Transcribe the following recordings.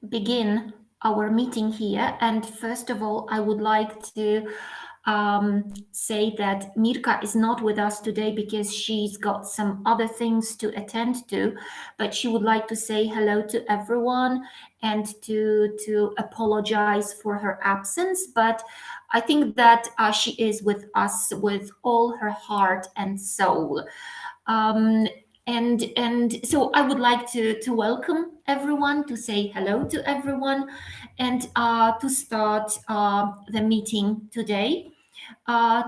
begin our meeting here. And first of all, I would like to say that Mirka is not with us today because she's got some other things to attend to, but she would like to say hello to everyone and to apologize for her absence. But I think that she is with us with all her heart and soul. Um, and so I would like to welcome everyone, to say hello to everyone, and to start the meeting today.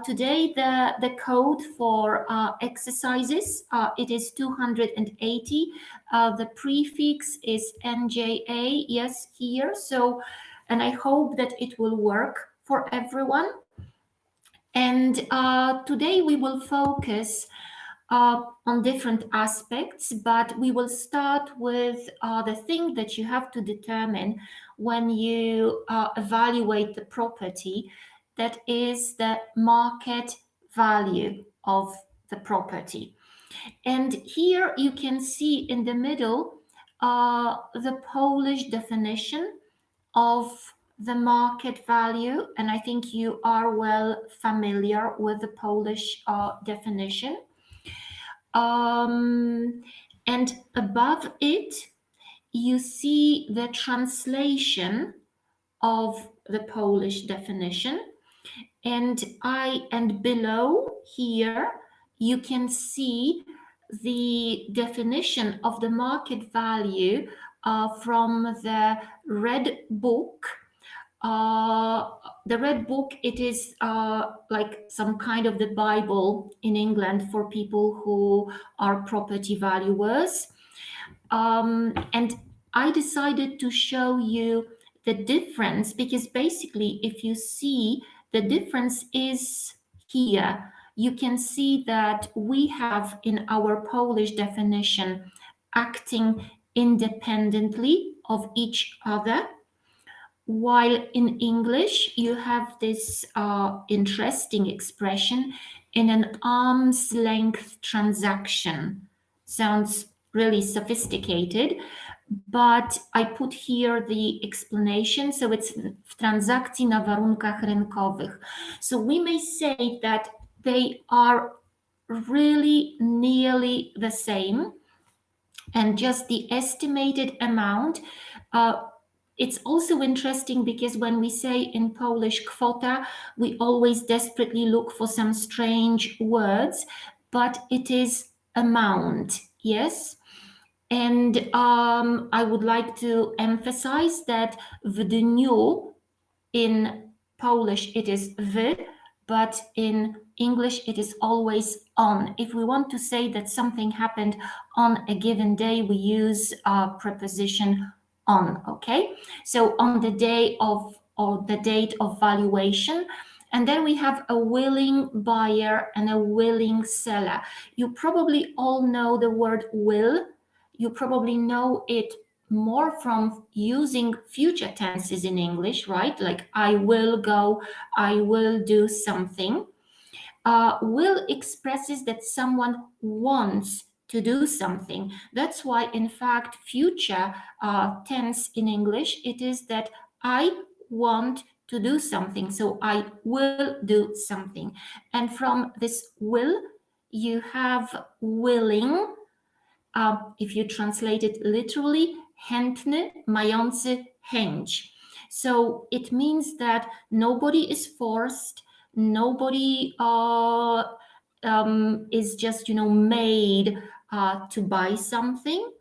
Today, the code for exercises, it is 280. The prefix is NJA, yes, here. So, and I hope that it will work for everyone. And today we will focus on different aspects, but we will start with the thing that you have to determine when you evaluate the property, that is the market value of the property. And here you can see in the middle the Polish definition of the market value, and I think you are well familiar with the Polish definition. And above it, you see the translation of the Polish definition. And below here, you can see the definition of the market value from the Red Book. The Red Book, it is like some kind of the Bible in England for people who are property valuers. And I decided to show you the difference because basically if you see, the difference is here. You can see that we have in our Polish definition acting independently of each other, while in English you have this interesting expression, in an arm's length transaction. Sounds really sophisticated, but I put here the explanation. So it's w transakcji na warunkach rynkowych. So we may say that they are really nearly the same, and just the estimated amount. It's also interesting because when we say in Polish kwota, we always desperately look for some strange words, but it is amount, yes? And I would like to emphasize that w dniu in Polish it is w, but in English it is always on. If we want to say that something happened on a given day, we use preposition on, okay? So on the day of, or the date of valuation. And then we have a willing buyer and a willing seller. You probably all know the word will. You probably know it more from using future tenses in English, right? Like I will go, I will do something. Will expresses that someone wants to do something. That's why, in fact, future tense in English, it is that I want to do something. So I will do something. And from this will, you have willing. If you translate it literally, chętny, mający chęć. So it means that nobody is forced, nobody is just, made to buy something.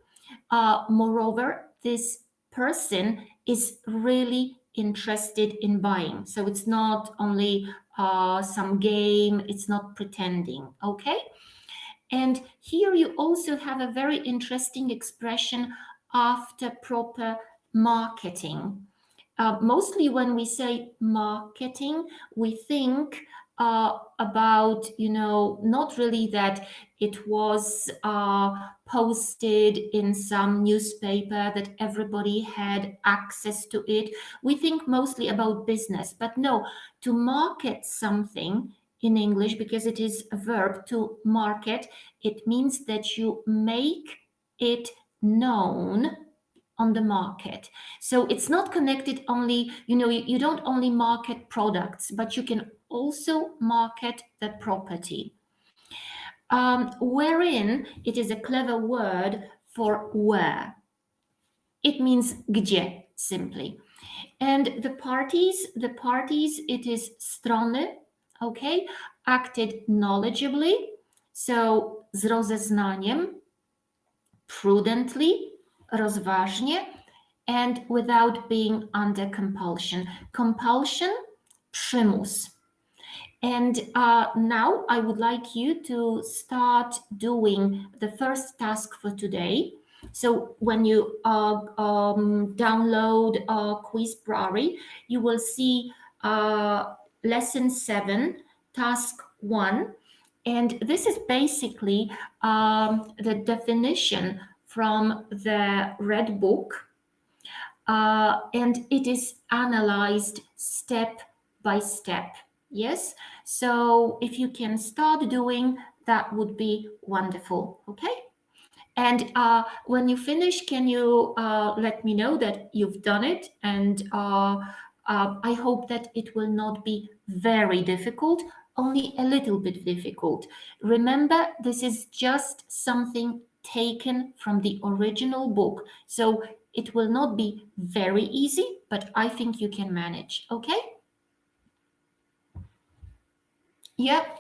Moreover, this person is really interested in buying. So it's not only some game, it's not pretending, okay? And here you also have a very interesting expression, after proper marketing. Mostly when we say marketing, we think about, not really that it was posted in some newspaper, that everybody had access to it. We think mostly about business, but no, to market something in English, because it is a verb, to market, it means that you make it known on the market. So it's not connected only, you don't only market products, but you can also market the property. Wherein it is a clever word for where. It means gdzie, simply. And the parties, it is strony, okay, acted knowledgeably, so z rozeznaniem, prudently, rozważnie, and without being under compulsion. Compulsion, przymus. And now I would like you to start doing the first task for today. So when you download Quizbrary, you will see lesson 7, task 1. And this is basically the definition from the Red Book. And it is analyzed step by step. Yes, so if you can start doing, that would be wonderful. Okay, and when you finish, can you let me know that you've done it? And I hope that it will not be very difficult, only a little bit difficult. Remember, this is just something taken from the original book, so it will not be very easy, but I think you can manage. Okay. Yep.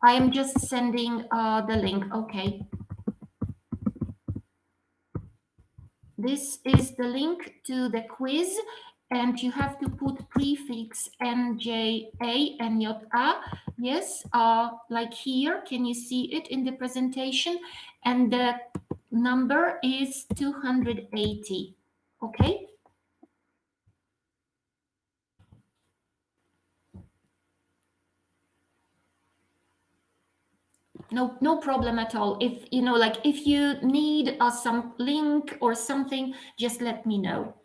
I am just sending the link. Okay. This is the link to the quiz, and you have to put prefix NJA and JA. Yes, like here. Can you see it in the presentation? And the number is 280. Okay. No problem at all. If if you need some link or something, just let me know.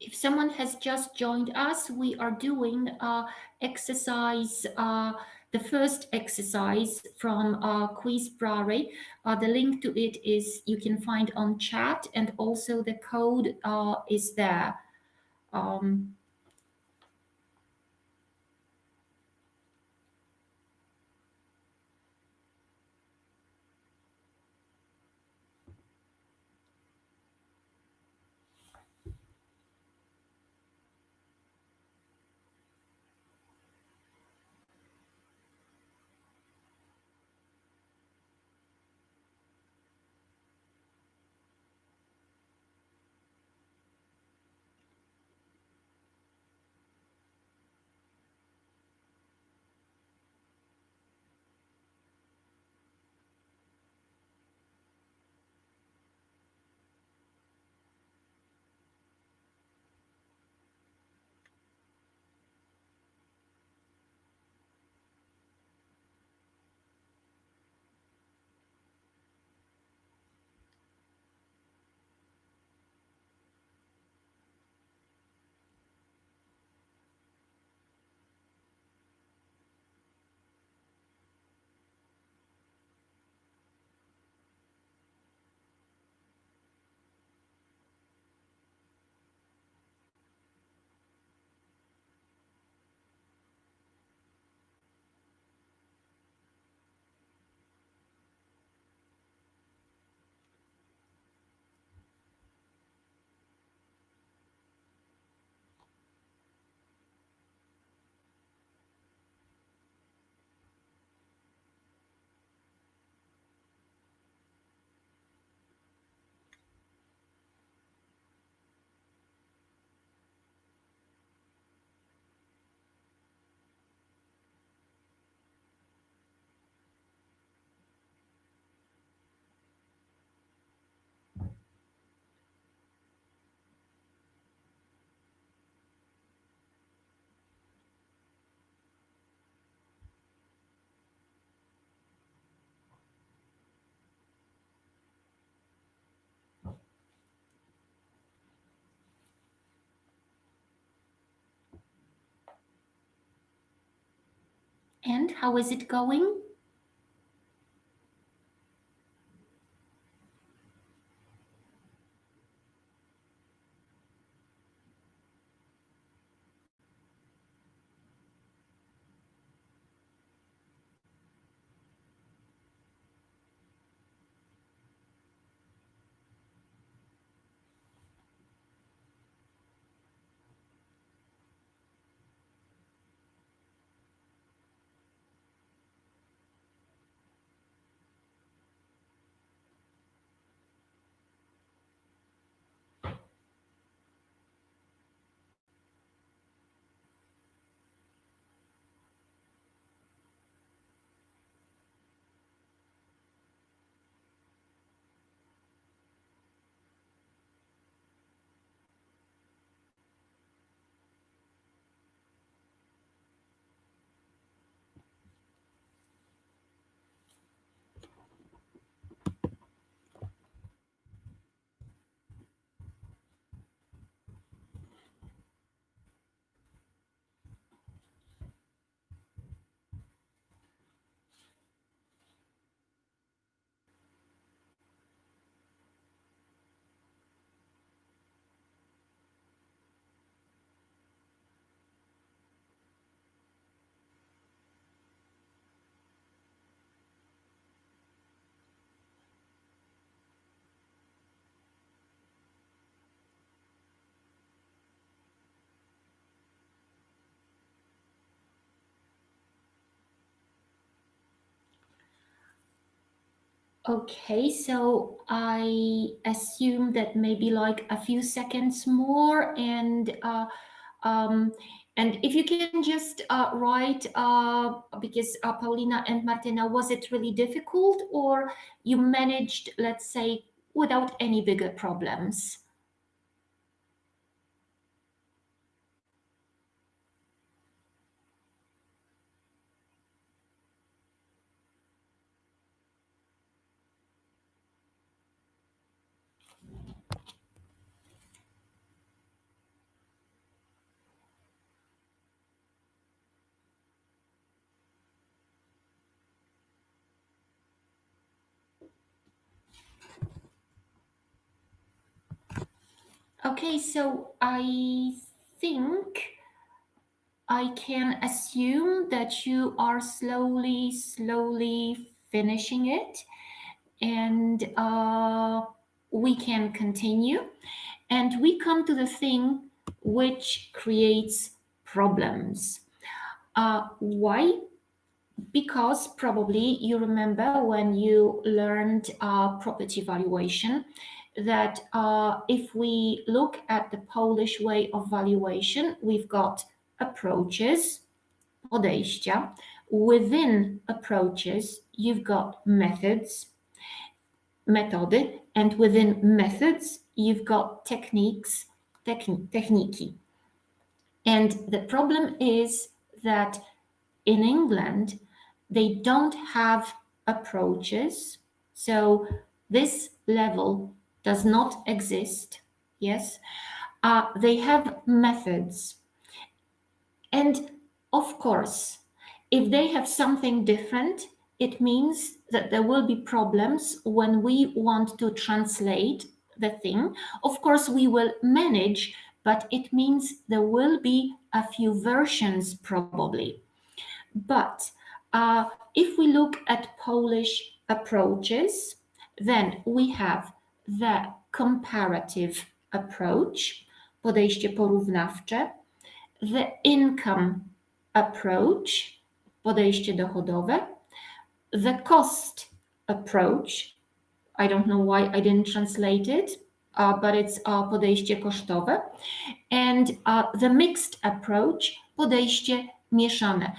If someone has just joined us, we are doing exercise, the first exercise from Quizbrary. The link to it is you can find on chat, and also the code is there. And how is it going? Okay, so I assume that maybe like a few seconds more, and if you can just write, because Paulina and Martina, was it really difficult, or you managed, let's say, without any bigger problems? Okay, so I think I can assume that you are slowly finishing it, and we can continue. And we come to the thing which creates problems. Why? Because probably you remember when you learned property valuation that if we look at the Polish way of valuation, we've got approaches, podejścia. Within approaches, you've got metody, and within methods, you've got techniki. And the problem is that in England, they don't have approaches. So this level does not exist. Yes. They have methods. And of course, if they have something different, it means that there will be problems when we want to translate the thing. Of course, we will manage, but it means there will be a few versions probably. But if we look at Polish approaches, then we have the comparative approach, podejście porównawcze, the income approach, podejście dochodowe, the cost approach. I don't know why I didn't translate it, but it's podejście kosztowe, and the mixed approach, podejście mieszane.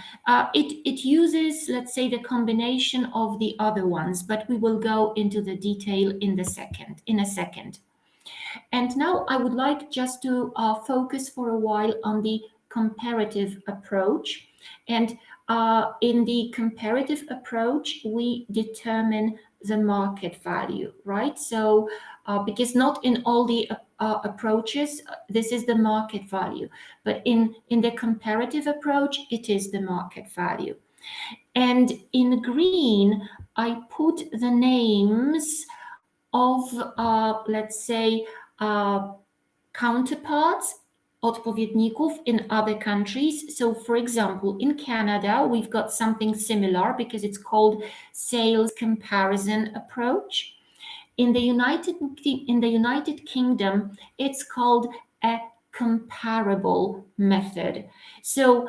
It uses, let's say, the combination of the other ones, but we will go into the detail in a second. And now I would like just to focus for a while on the comparative approach. And in the comparative approach, we determine the market value, right? So because not in all the approaches, this is the market value, but in the comparative approach, it is the market value. And in green, I put the names of, let's say, counterparts, odpowiedników in other countries. So for example, in Canada, we've got something similar because it's called sales comparison approach. In the United Kingdom, it's called a comparable method. So,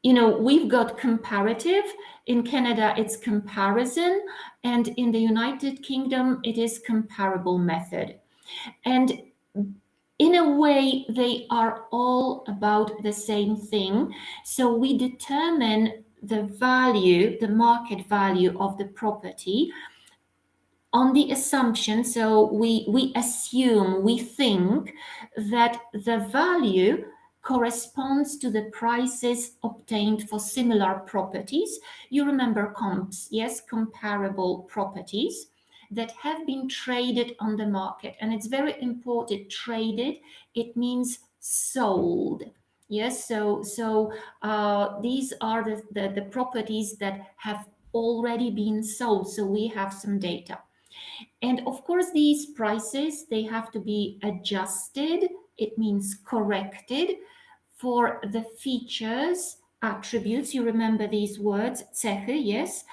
we've got comparative. In Canada, it's comparison. And in the United Kingdom, it is comparable method. And in a way, they are all about the same thing. So we determine the value, the market value of the property on the assumption, so we assume, we think that the value corresponds to the prices obtained for similar properties. You remember comps, yes, comparable properties that have been traded on the market. And it's very important, traded, it means sold. Yes, so these are the properties that have already been sold. So we have some data. And of course, these prices, they have to be adjusted. It means corrected for the features, attributes. You remember these words, cechy, yes,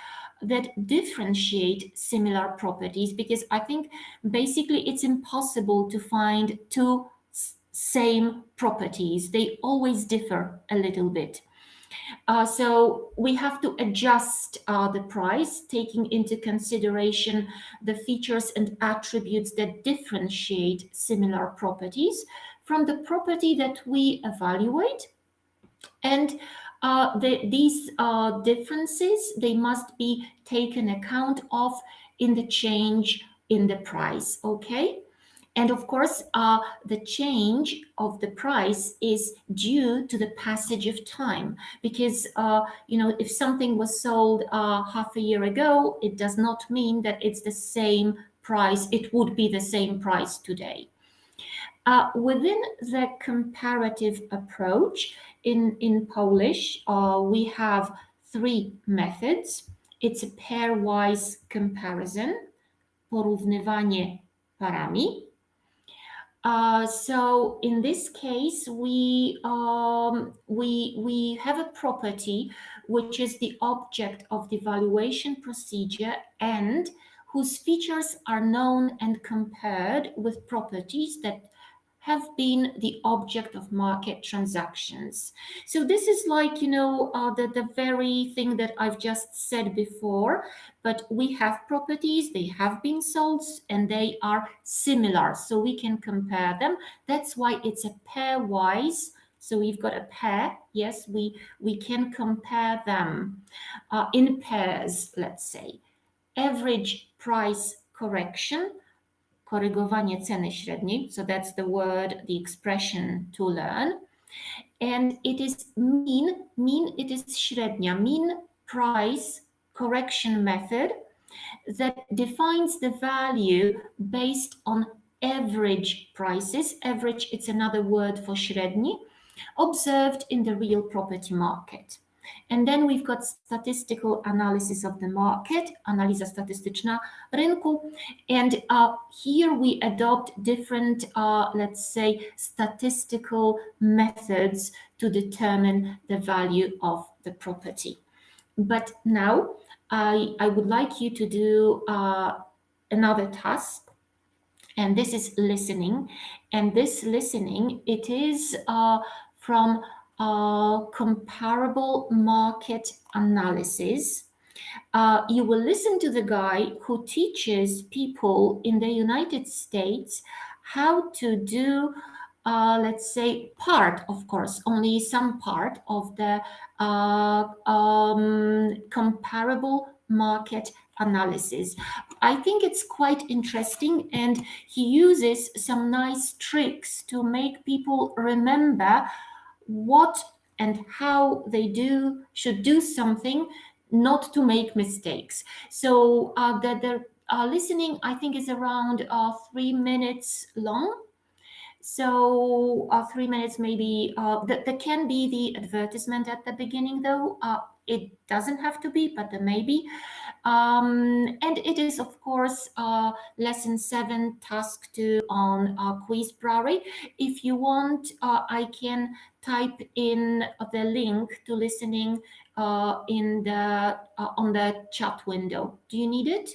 that differentiate similar properties, because I think basically it's impossible to find two same properties. They always differ a little bit. So we have to adjust the price, taking into consideration the features and attributes that differentiate similar properties from the property that we evaluate. And these differences, they must be taken account of in the change in the price, okay? And of course, the change of the price is due to the passage of time, because if something was sold half a year ago, it does not mean that it's the same price. It would be the same price today. Within the comparative approach in Polish, we have three methods. It's a pairwise comparison, porównywanie parami. So in this case, we have a property which is the object of the valuation procedure and whose features are known and compared with properties that have been the object of market transactions. So this is like, the very thing that I've just said before, but we have properties, they have been sold, and they are similar, so we can compare them. That's why it's a pairwise. So we've got a pair, yes, we can compare them in pairs, let's say. Average price correction, korygowanie ceny średniej. So that's the word, the expression to learn. And it is mean it is średnia, mean price correction method that defines the value based on average prices. Average, it's another word for średni, observed in the real property market. And then we've got statistical analysis of the market, analiza statystyczna rynku. And here we adopt different, let's say, statistical methods to determine the value of the property. But now I would like you to do another task. And this is listening. And this listening, it is from comparable market analysis. You will listen to the guy who teaches people in the United States how to do, let's say, part, of course, only some part of the comparable market analysis. I think it's quite interesting, and he uses some nice tricks to make people remember what and how they should do something, not to make mistakes. So the listening, I think, is around 3 minutes long. So 3 minutes maybe, that can be the advertisement at the beginning, though. it doesn't have to be, but maybe. And it is, of course, lesson 7, task 2 on Quizbrary. If you want, I can type in the link to listening in the on the chat window. Do you need it?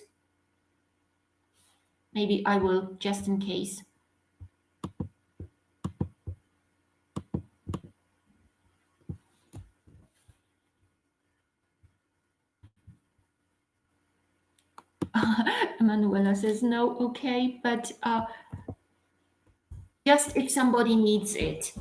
Maybe I will, just in case. Emanuela says no, okay, but just if somebody needs it.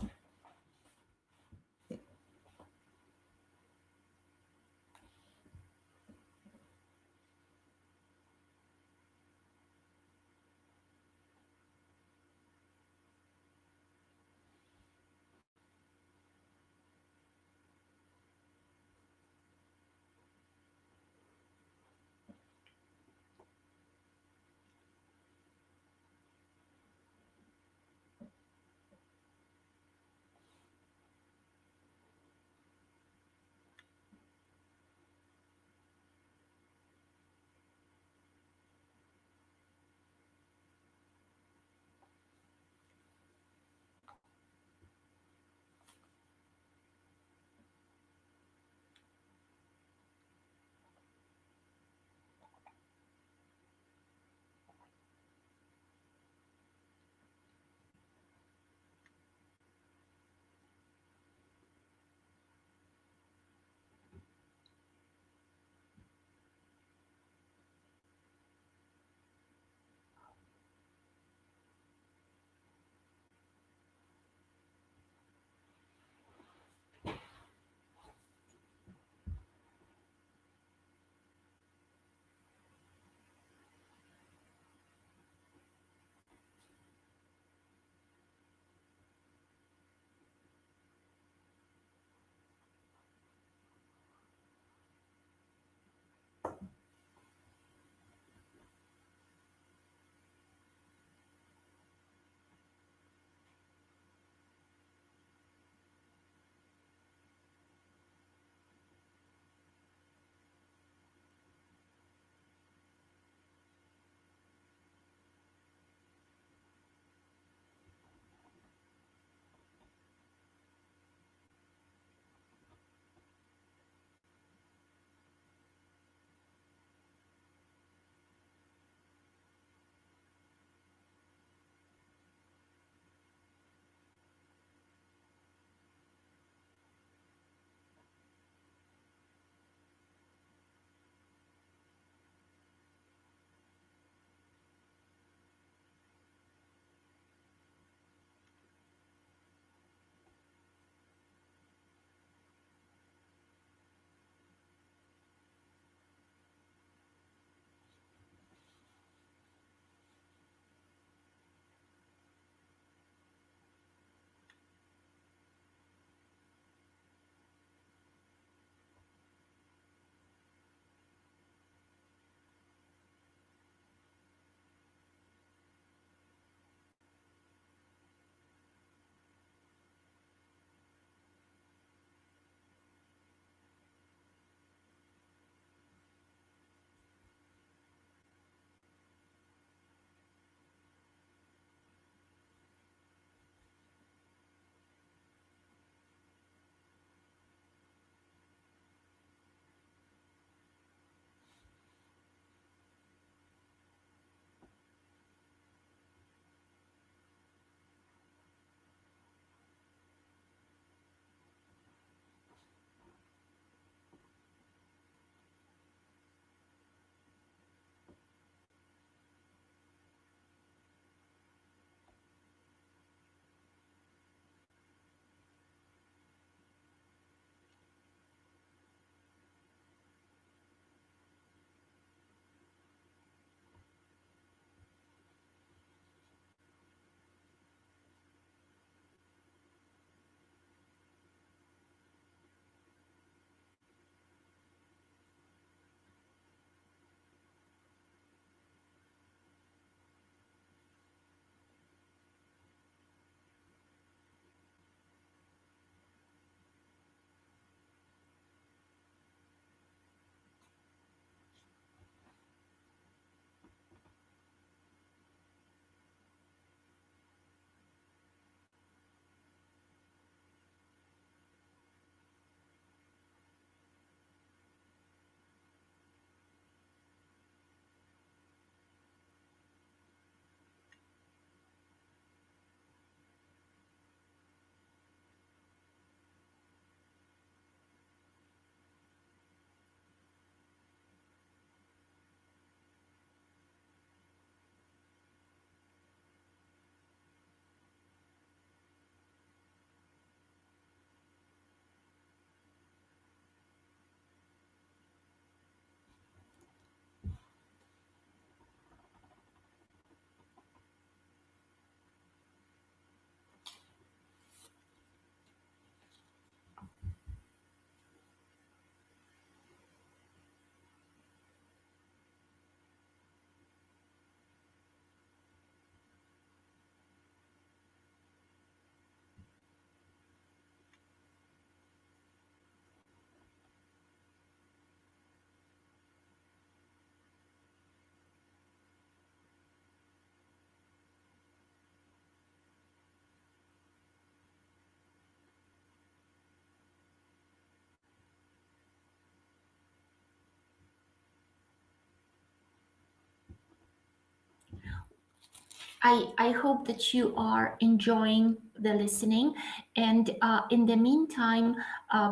I hope that you are enjoying the listening. And in the meantime,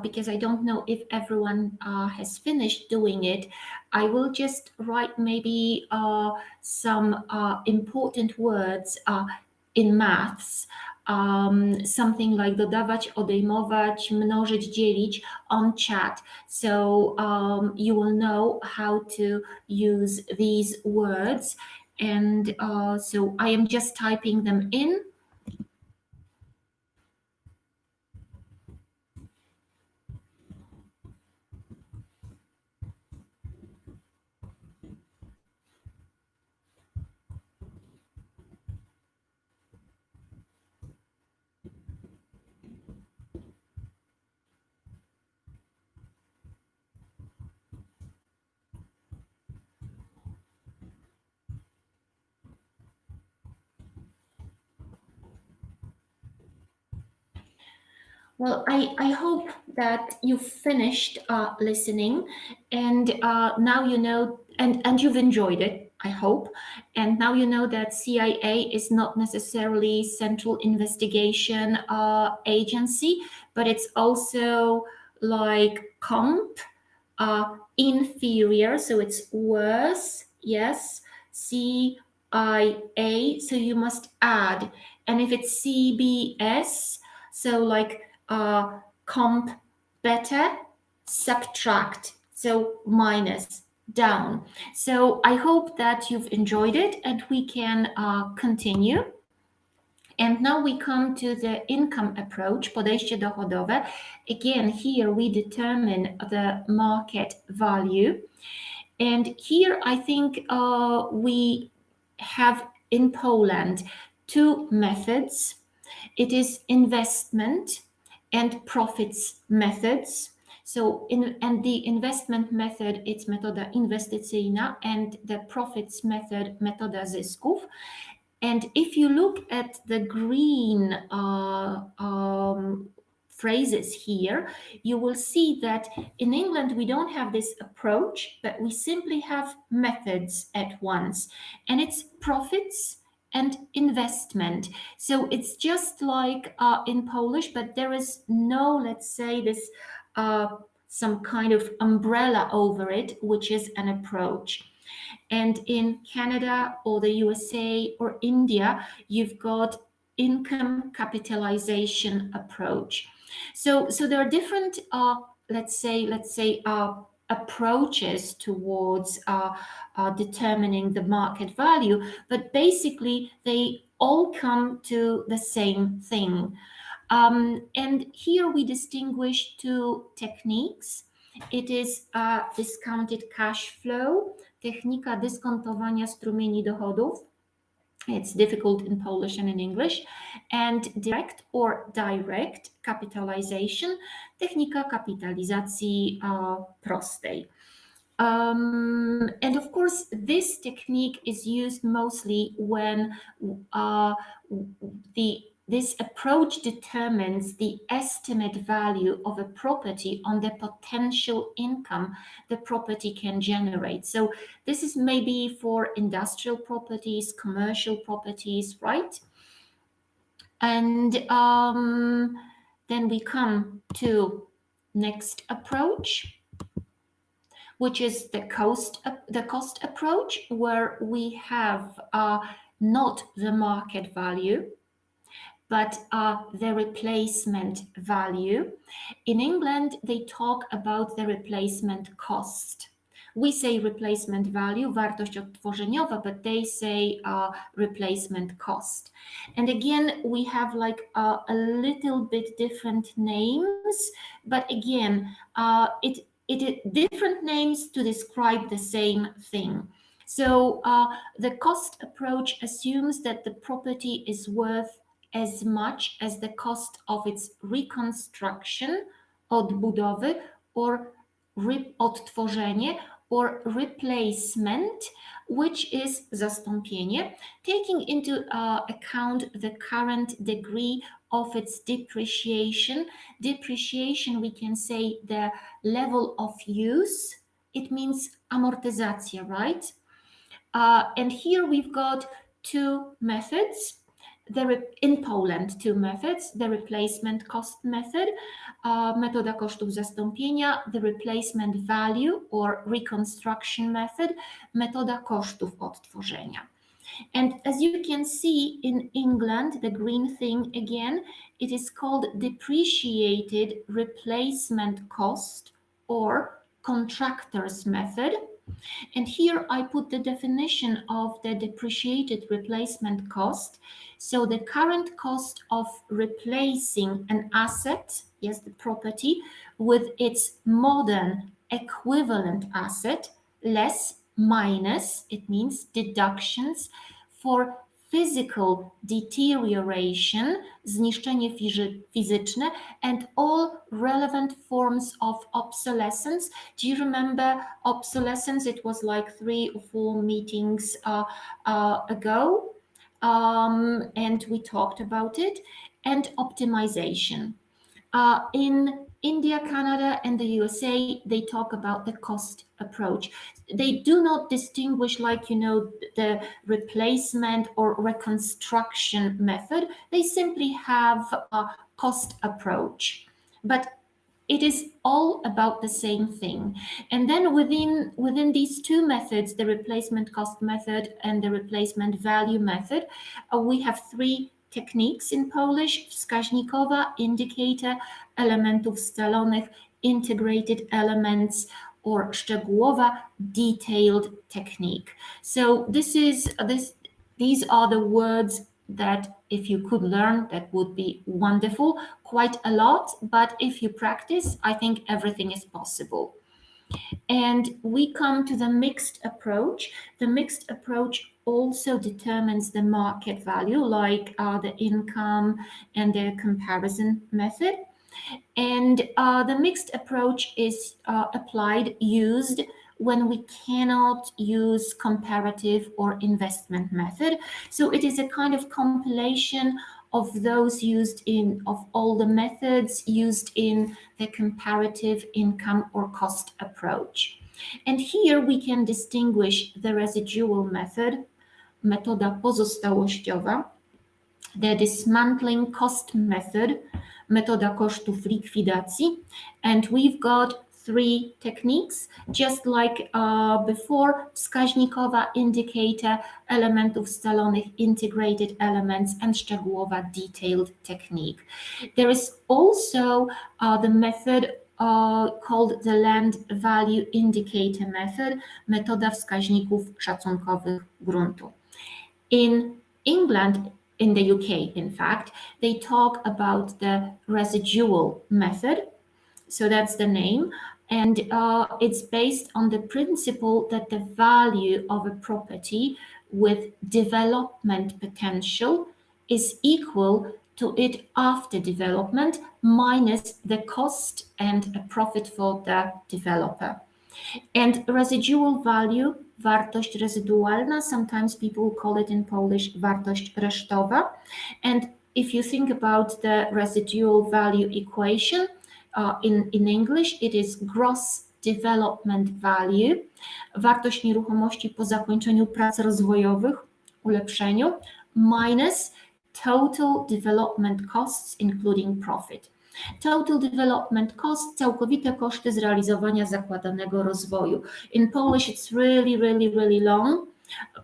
because I don't know if everyone has finished doing it, I will just write maybe some important words in maths. Something like dodawać, odejmować, mnożyć, dzielić on chat. So you will know how to use these words. And so I am just typing them in. Well, I hope that you've finished listening, and now you know, and you've enjoyed it, I hope. And now you know that CIA is not necessarily Central Investigation Agency, but it's also like comp, inferior, so it's worse, yes, CIA, so you must add. And if it's CBS, so like comp better, subtract, so minus, down. So I hope that you've enjoyed it and we can continue. And now we come to the income approach, podejście dochodowe. Again, here we determine the market value. And here I think we have in Poland two methods. It is investment and profits methods. So and the investment method, it's metoda inwestycyjna, and the profits method, metoda zysków. And if you look at the green phrases here, you will see that in England we don't have this approach, but we simply have methods at once, and it's profits and investment. So it's just like in Polish, but there is no, let's say, this some kind of umbrella over it, which is an approach. And in Canada or the USA or India, you've got income capitalization approach. So there are different, let's say, approaches towards determining the market value, but basically they all come to the same thing. And here we distinguish two techniques. It is discounted cash flow, technika dyskontowania strumieni dochodów. It's difficult in Polish and in English. And direct or direct capitalization, technika kapitalizacji prostej. And of course, this technique is used mostly when this approach determines the estimate value of a property on the potential income the property can generate. So this is maybe for industrial properties, commercial properties, right? And then we come to next approach, which is the cost approach, where we have not the market value, but the replacement value. In England, they talk about the replacement cost. We say replacement value, wartość odtworzeniowa, but they say replacement cost. And again, we have like a little bit different names, but again, it different names to describe the same thing. So the cost approach assumes that the property is worth as much as the cost of its reconstruction, odbudowy, or odtworzenie, or replacement, which is zastąpienie, taking into account the current degree of its depreciation. Depreciation, we can say the level of use. It means amortyzacja, right? And here we've got two methods. In Poland, two methods, the replacement cost method, metoda kosztów zastąpienia, the replacement value or reconstruction method, metoda kosztów odtworzenia. And as you can see in England, the green thing again, it is called depreciated replacement cost or contractor's method. And here I put the definition of the depreciated replacement cost. So the current cost of replacing an asset, yes, the property, with its modern equivalent asset, less minus, it means deductions for physical deterioration, zniszczenie fizyczne, and all relevant forms of obsolescence. Do you remember obsolescence? It was like 3 or 4 meetings ago, and we talked about it, and optimization. In India, Canada, and the USA, they talk about the cost approach. They do not distinguish, like, the replacement or reconstruction method. They simply have a cost approach. But it is all about the same thing. And then within these two methods, the replacement cost method and the replacement value method, we have 3 techniques in Polish: wskaźnikowa, indicator, elementów scalonych, integrated elements, or szczegółowa, detailed technique. So these are the words that if you could learn, that would be wonderful, quite a lot, but if you practice, I think everything is possible. And we come to the mixed approach. The mixed approach also determines the market value, like the income and the comparison method. And the mixed approach is used when we cannot use comparative or investment method. So it is a kind of compilation of those of all the methods used in the comparative income or cost approach. And here we can distinguish the residual method, metoda pozostałościowa, the dismantling cost method, metoda kosztów likwidacji, and we've got 3 techniques, just like before: wskaźnikowa, indicator, elementów scalonych, integrated elements, and szczegółowa, detailed technique. There is also the method called the land value indicator method, metoda wskaźników szacunkowych gruntu. In England, in the UK, in fact, they talk about the residual method. So that's the name. And it's based on the principle that the value of a property with development potential is equal to it after development minus the cost and a profit for the developer. And residual value, wartość rezydualna, sometimes people call it in Polish wartość resztowa. And if you think about the residual value equation, in English, it is gross development value, wartość nieruchomości po zakończeniu prac rozwojowych, ulepszeniu, minus total development costs, including profit. Total development cost, całkowite koszty zrealizowania zakładanego rozwoju. In Polish, it's really, really, really long.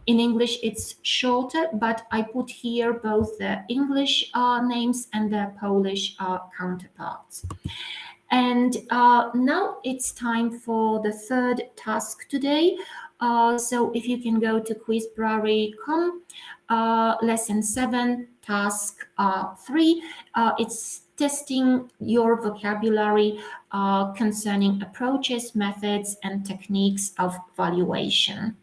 In English, it's shorter, but I put here both the English names and the Polish counterparts. And now it's time for the 3rd task today. So if you can go to quizbrary.com, lesson 7, task 3, it's testing your vocabulary concerning approaches, methods, and techniques of valuation.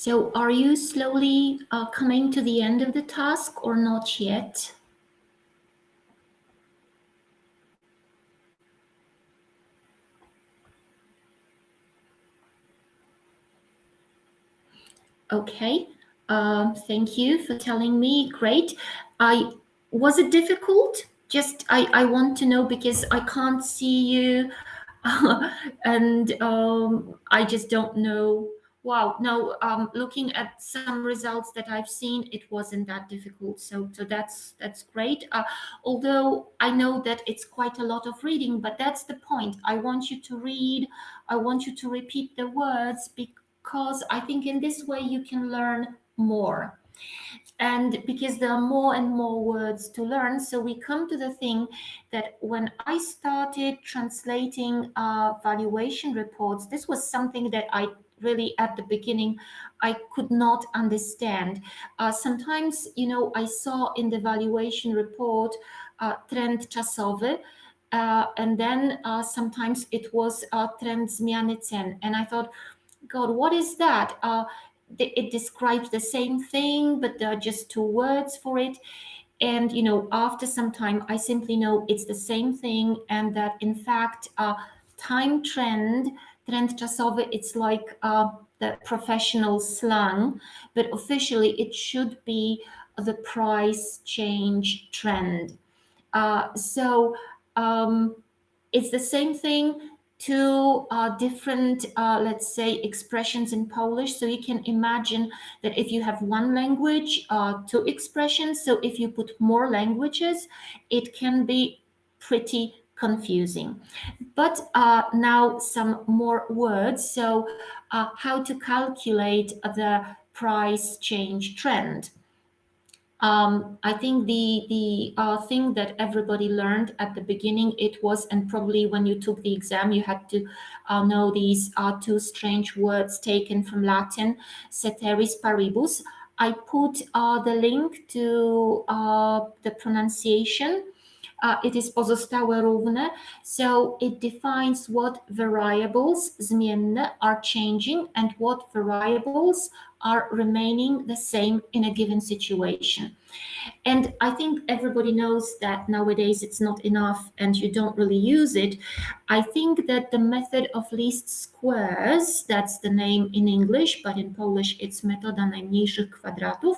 So are you slowly coming to the end of the task or not yet? Okay, thank you for telling me. Great. Was it difficult? Just I want to know because I can't see you, and I just don't know. Wow, no. Looking at some results that I've seen, it wasn't that difficult. So that's great. Although I know that it's quite a lot of reading, but that's the point. I want you to read. I want you to repeat the words because I think in this way you can learn more. And because there are more and more words to learn, so we come to the thing that when I started translating valuation reports, this was something that I really at the beginning I could not understand. Sometimes, I saw in the valuation report trend czasowy, and then sometimes it was trend zmiany cen, and I thought, God, what is that? It describes the same thing, but there are just two words for it. And after some time, I simply know it's the same thing, and that in fact, time trend czasowy, it's like the professional slang, but officially it should be the price change trend. So it's the same thing, two different, let's say, expressions in Polish. So you can imagine that if you have one language, two expressions. So if you put more languages, it can be pretty confusing. But now some more words. So how to calculate the price change trend. I think the thing that everybody learned at the beginning, it was, and probably when you took the exam, you had to know these two strange words taken from Latin, ceteris paribus. I put the link to the pronunciation. It is pozostałe równe, so it defines what variables zmienne are changing and what variables are remaining the same in a given situation. And I think everybody knows that nowadays it's not enough and you don't really use it. I think that the method of least squares, that's the name in English, but in Polish it's metoda najmniejszych kwadratów.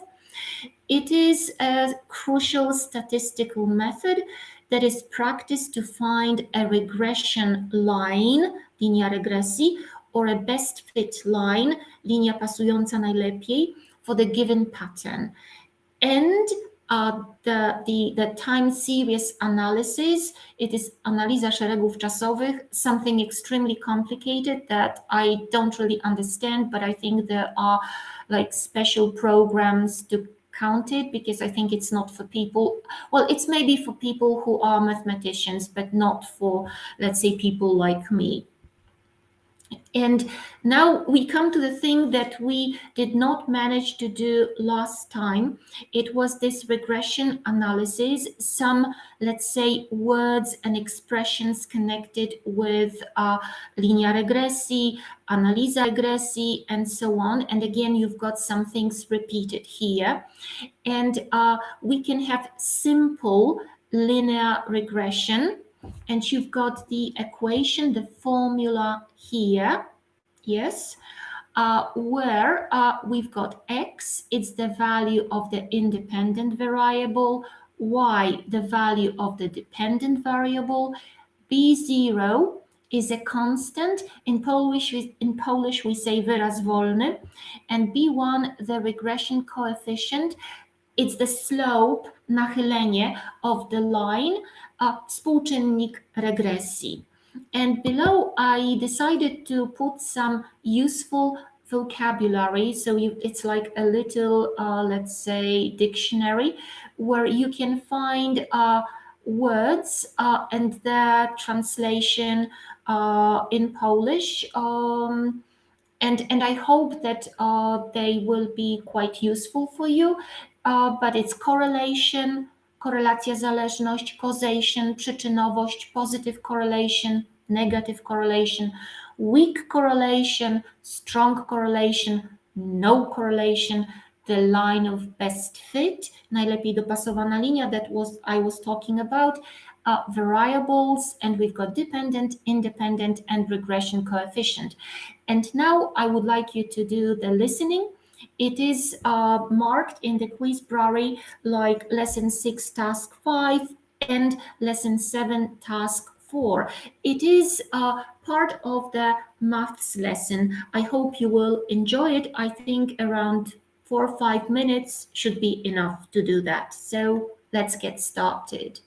It is a crucial statistical method that is practiced to find a regression line, linia regresji, or a best fit line, linia pasująca najlepiej, for the given pattern. And the time series analysis, it is analiza szeregów czasowych, something extremely complicated that I don't really understand, but I think there are like special programs to count it, because I think it's not for people, well, it's maybe for people who are mathematicians, but not for, let's say, people like me. And now we come to the thing that we did not manage to do last time. It was this regression analysis, some, let's say, words and expressions connected with linia regresji, analiza regresji, and so on. And again, you've got some things repeated here. And we can have simple linear regression. And you've got the equation, the formula here, yes, where we've got x, it's the value of the independent variable, y, the value of the dependent variable, b0 is a constant. In Polish we say wyraz wolny, and b1, the regression coefficient, it's the slope, nachylenie of the line, współczynnik regresji. And below I decided to put some useful vocabulary, so it's like a little, let's say, dictionary where you can find words and their translation in Polish. And I hope that they will be quite useful for you. But it's correlation, korelacja, zależność, causation, przyczynowość, positive correlation, negative correlation, weak correlation, strong correlation, no correlation, the line of best fit, najlepiej dopasowana linia, that was I was talking about, variables, and we've got dependent, independent, and regression coefficient. And now I would like you to do the listening. It is marked in the Quizbrary like lesson 6 task 5 and lesson 7 task 4. It is part of the maths lesson. I hope you will enjoy it. I think around 4 or 5 minutes should be enough to do that. So let's get started.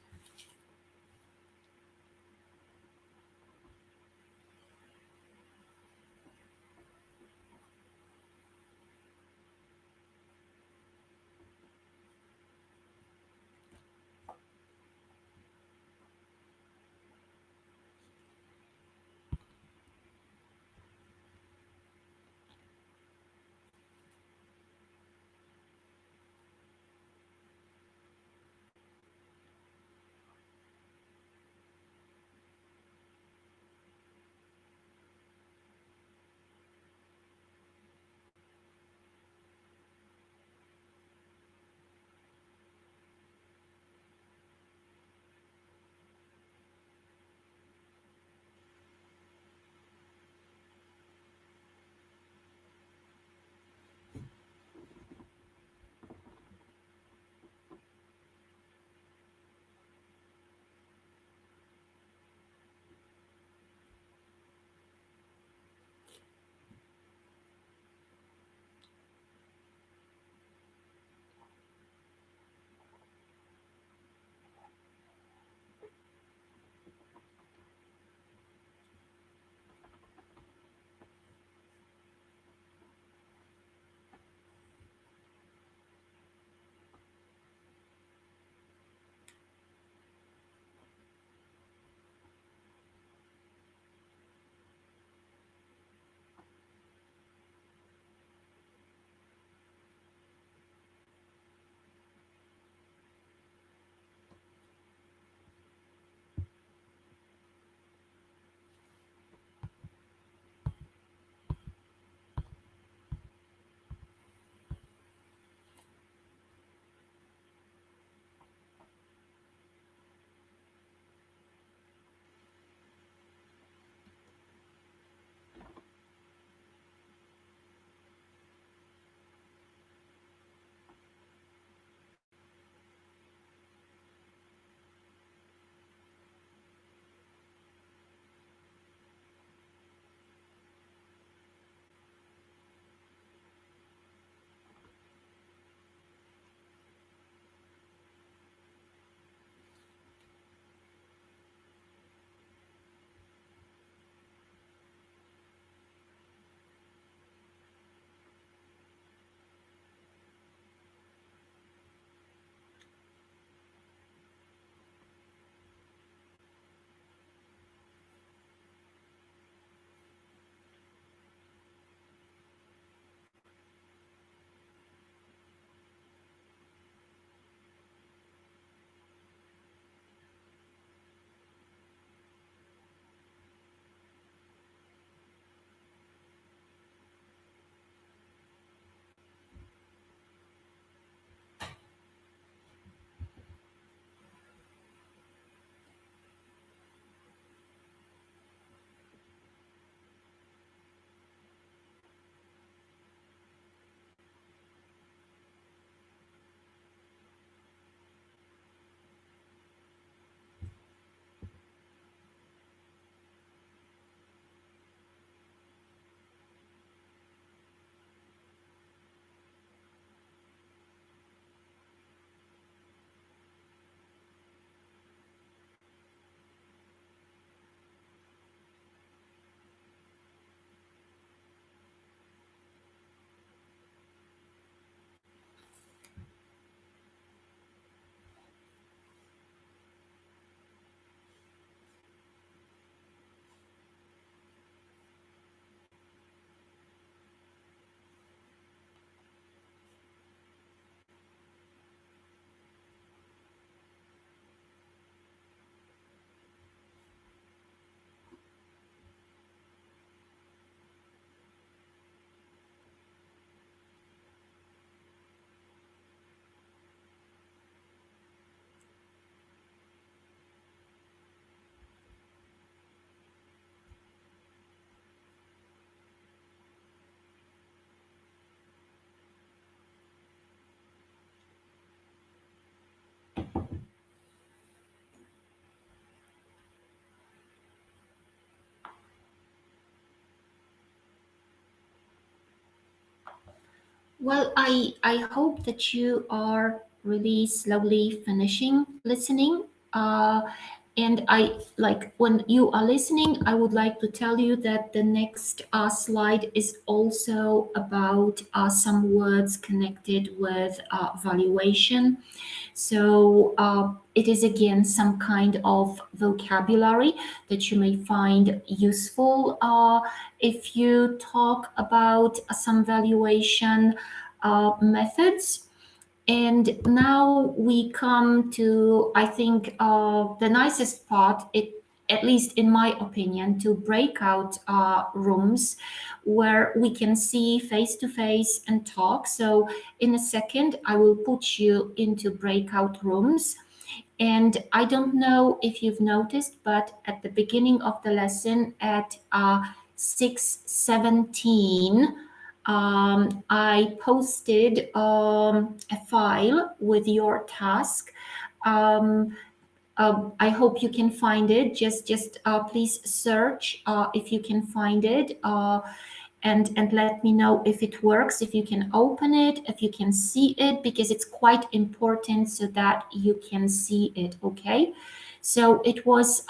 Well, I hope that you are really slowly finishing listening. And I like when you are listening, I would like to tell you that the next slide is also about some words connected with valuation. So it is again some kind of vocabulary that you may find useful if you talk about some valuation methods. And now we come to, I think, the nicest part, at least in my opinion, to breakout rooms where we can see face to face and talk. So in a second, I will put you into breakout rooms. And I don't know if you've noticed, but at the beginning of the lesson at 6:17, I posted a file with your task. Um, I hope you can find it. Just please search if you can find it, and let me know if it works, if you can open it, if you can see it, because it's quite important so that you can see it. Okay. So it was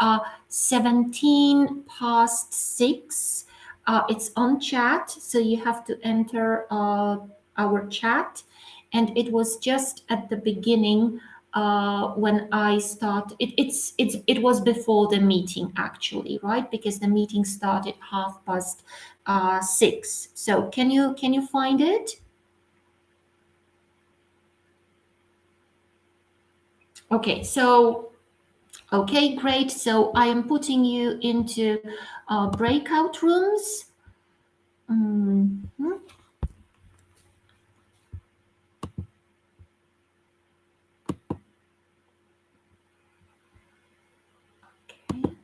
17 past 6. It's on chat, so you have to enter our chat. And it was just at the beginning when I start. It was before the meeting actually, right? Because the meeting started 6:30. So can you find it? Okay, so okay, great. So I am putting you into breakout rooms. Mhm. Okay.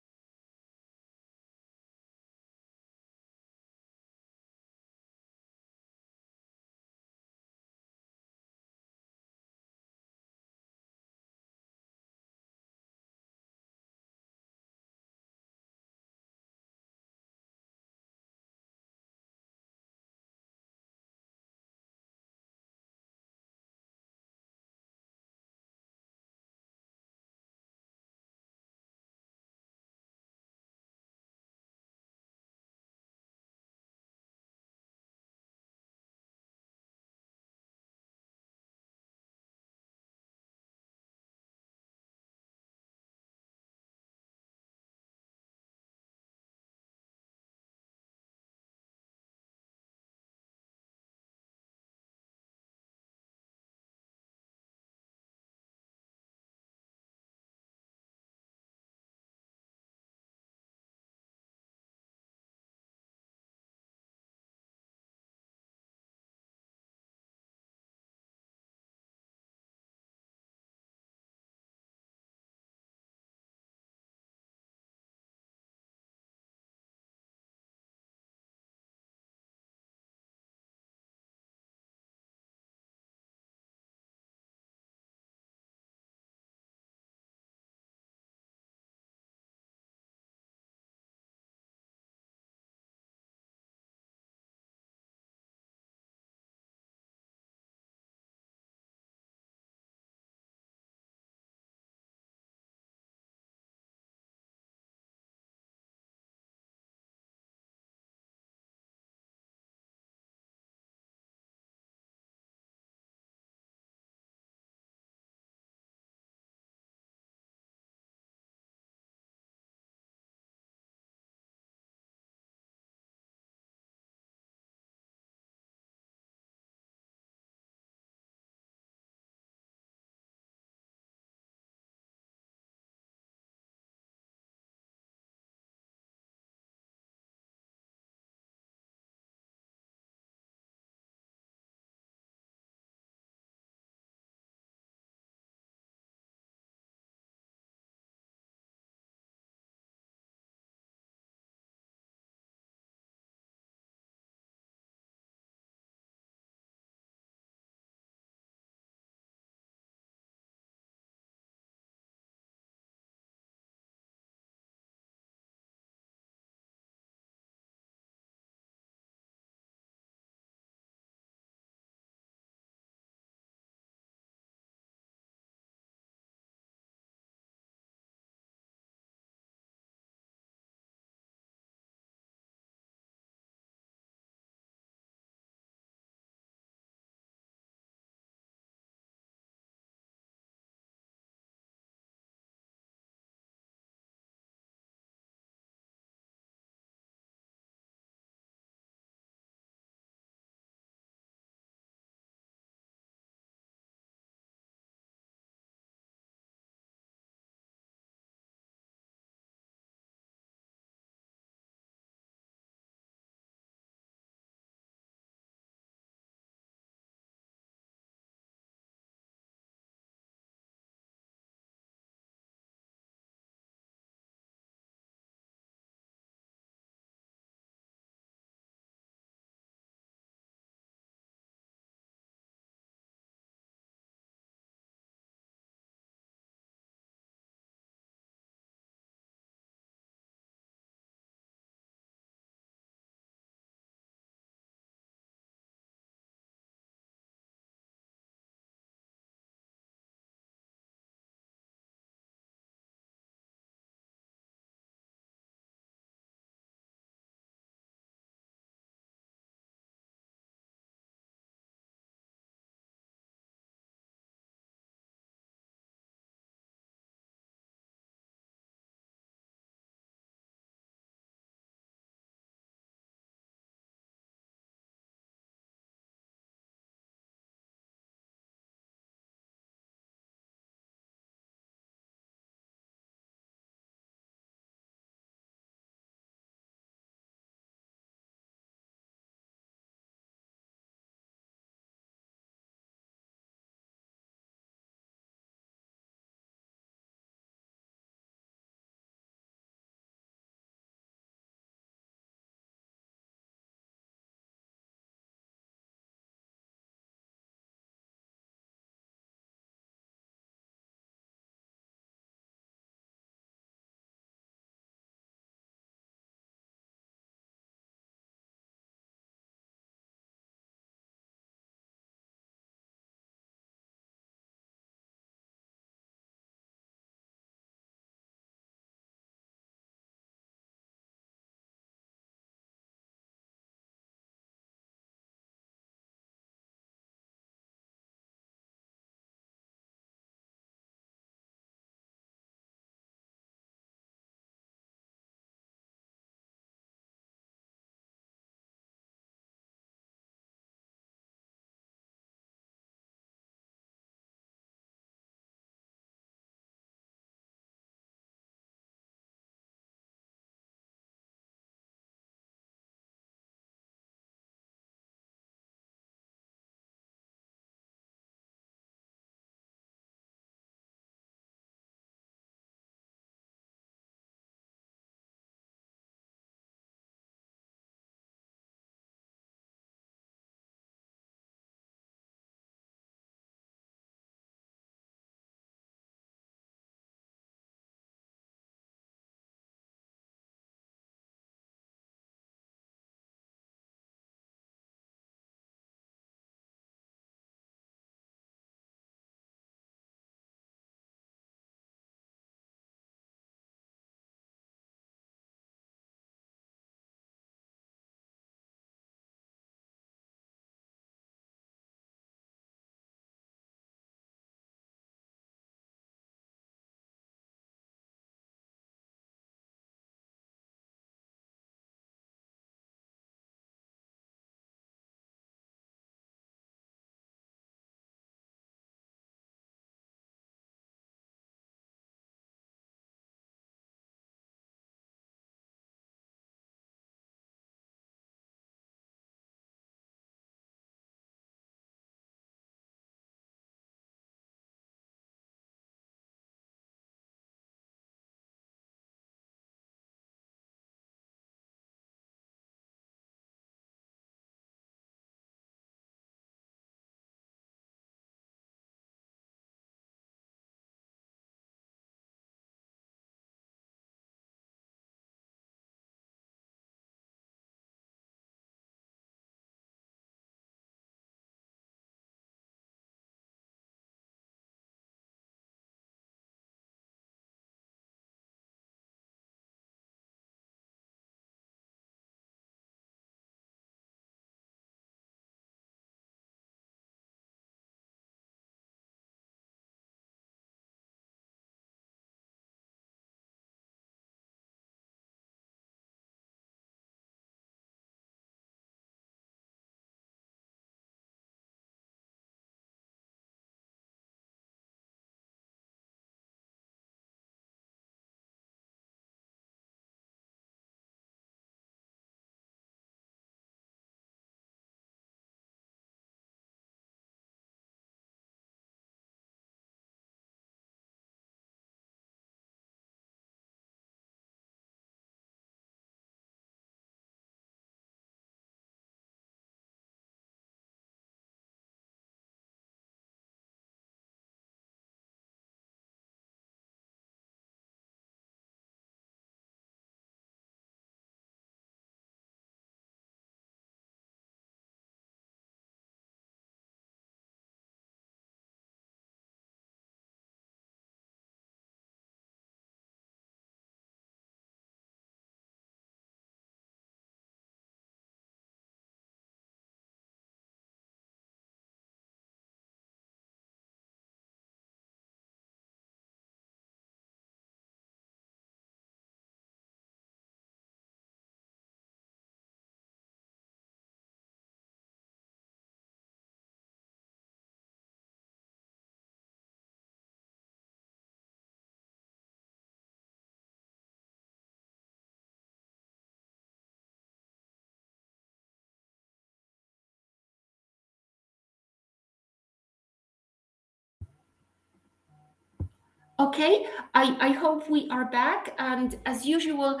Okay, I hope we are back. And as usual,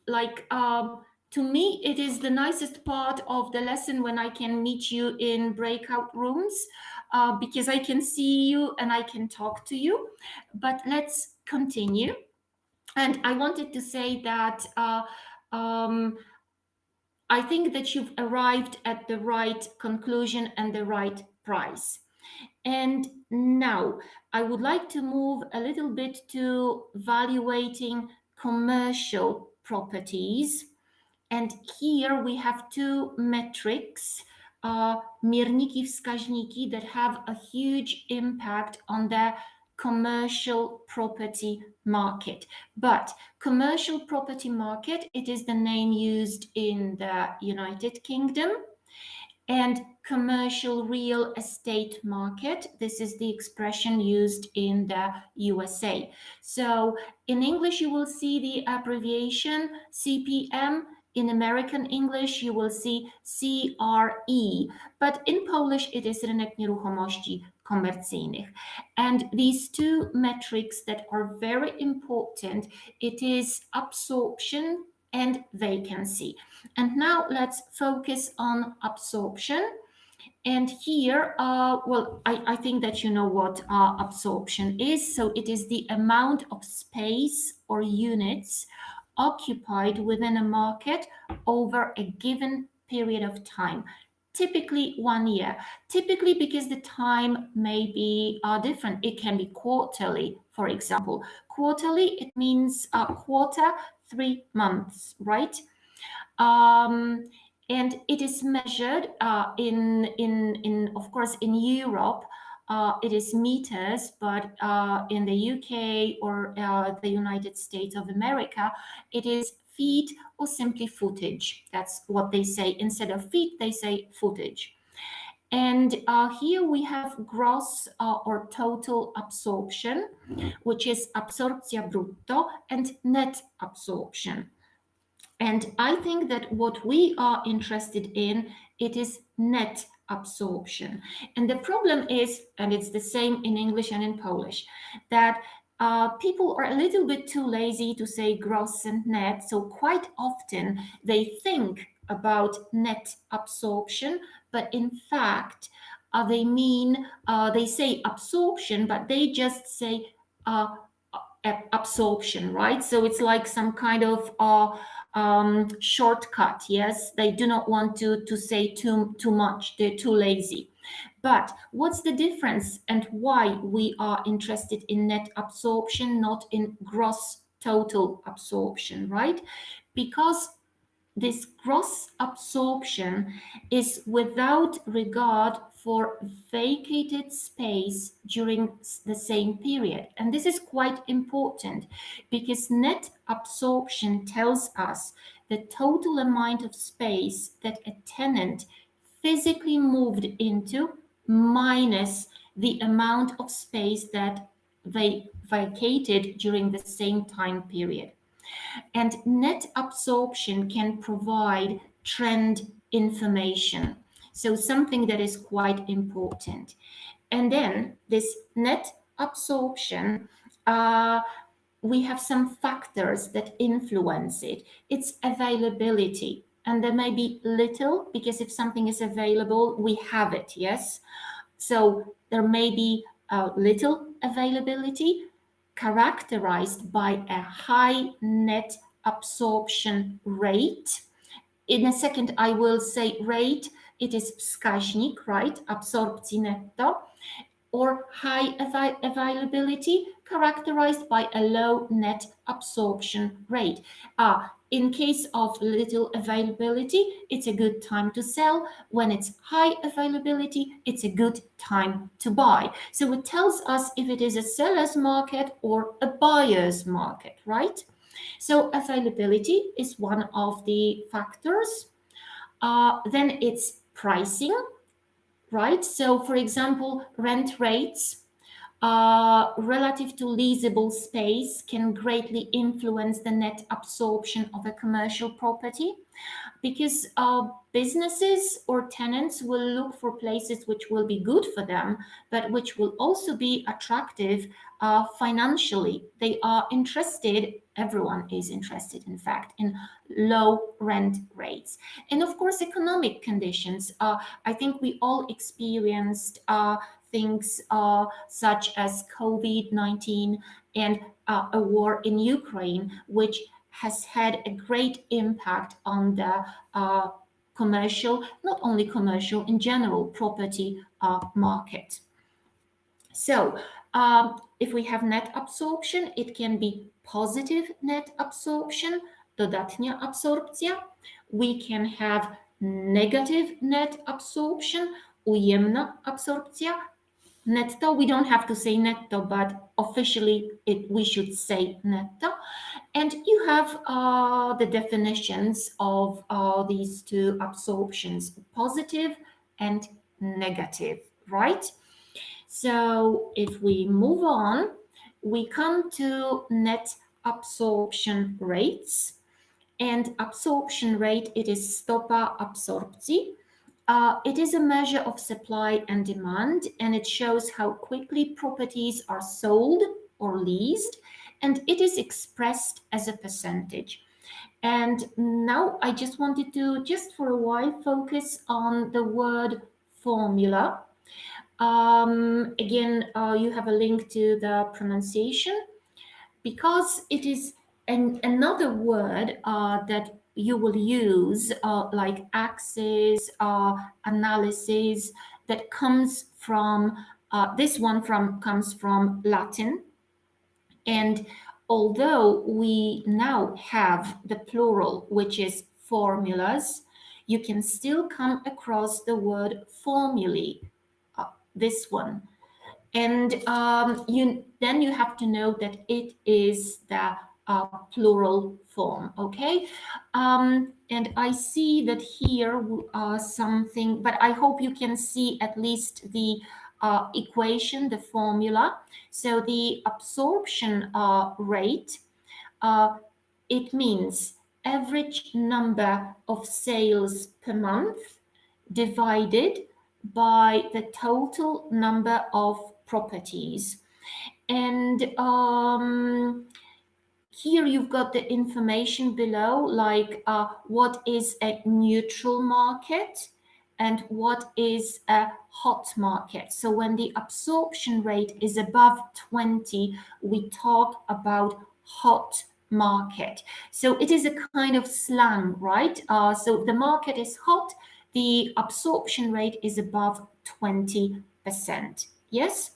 like to me, it is the nicest part of the lesson when I can meet you in breakout rooms because I can see you and I can talk to you. But let's continue. And I wanted to say that um, I think that you've arrived at the right conclusion and the right price. And now I would like to move a little bit to evaluating commercial properties. And here we have two metrics, mierniki, wskaźniki, that have a huge impact on the commercial property market. But commercial property market, it is the name used in the United Kingdom. And commercial real estate market, this is the expression used in the USA. So in English, you will see the abbreviation CPM. In American English, you will see CRE, but in Polish, it is rynek nieruchomości komercyjnych. And these two metrics that are very important, it is absorption and vacancy. And now let's focus on absorption. And here, well, I think that you know what absorption is. So it is the amount of space or units occupied within a market over a given period of time. Typically 1 year. Typically because the time may be different. It can be quarterly, for example. Quarterly, it means a quarter, 3 months, right? And it is measured in of course in Europe. It is meters, but in the UK or the United States of America, it is feet or simply footage. That's what they say. Instead of feet, they say footage. And here we have gross or total absorption, which is absorpcja brutto, and net absorption. And I think that what we are interested in, it is net absorption. And the problem is, and it's the same in English and in Polish, that people are a little bit too lazy to say gross and net. So quite often they think about net absorption, but in fact, they mean, they say absorption, but they just say absorption, right? So it's like some kind of shortcut. Yes, they do not want to say too much. They're too lazy. But what's the difference and why we are interested in net absorption, not in gross total absorption, right? Because this gross absorption is without regard for vacated space during the same period. And this is quite important because net absorption tells us the total amount of space that a tenant physically moved into minus the amount of space that they vacated during the same time period. And net absorption can provide trend information. So something that is quite important. And then this net absorption, we have some factors that influence it. It's availability. And there may be little, because if something is available, we have it, yes? So there may be little availability, characterized by a high net absorption rate. In a second, I will say rate. It is wskaźnik, right? Absorpcji netto. Or high availability, characterized by a low net absorption rate. In case of little availability, it's a good time to sell. When it's high availability, it's a good time to buy. So it tells us if it is a seller's market or a buyer's market, right? So availability is one of the factors. Then it's pricing, right? So for example, rent rates. relative to leasable space can greatly influence the net absorption of a commercial property, because businesses or tenants will look for places which will be good for them, but which will also be attractive financially. They are interested, everyone is interested, in fact, in low rent rates. And of course, economic conditions. I think we all experienced things such as COVID-19 and a war in Ukraine, which has had a great impact on the commercial, not only commercial, in general, property market. So if we have net absorption, it can be positive net absorption, dodatnia absorpcja. We can have negative net absorption, ujemna absorpcja. Netto, we don't have to say netto, but officially we should say netto. And you have the definitions of these two absorptions, positive and negative, right? So if we move on, we come to net absorption rates. And absorption rate, it is stopa absorpcji. It is a measure of supply and demand, and it shows how quickly properties are sold or leased, and it is expressed as a percentage. And now I just wanted to, just for a while, focus on the word formula. Again, you have a link to the pronunciation, because it is another word that you will use, like axis, analysis, that comes from, this one comes from Latin. And although we now have the plural, which is formulas, you can still come across the word formulae, this one. And then you have to know that it is the plural form, okay? And I see that here something, but I hope you can see at least the equation, the formula. So the absorption rate, it means average number of sales per month divided by the total number of properties. And here you've got the information below, like what is a neutral market and what is a hot market. So when the absorption rate is above 20, we talk about hot market. So it is a kind of slang, right? So the market is hot, the absorption rate is above 20%. Yes?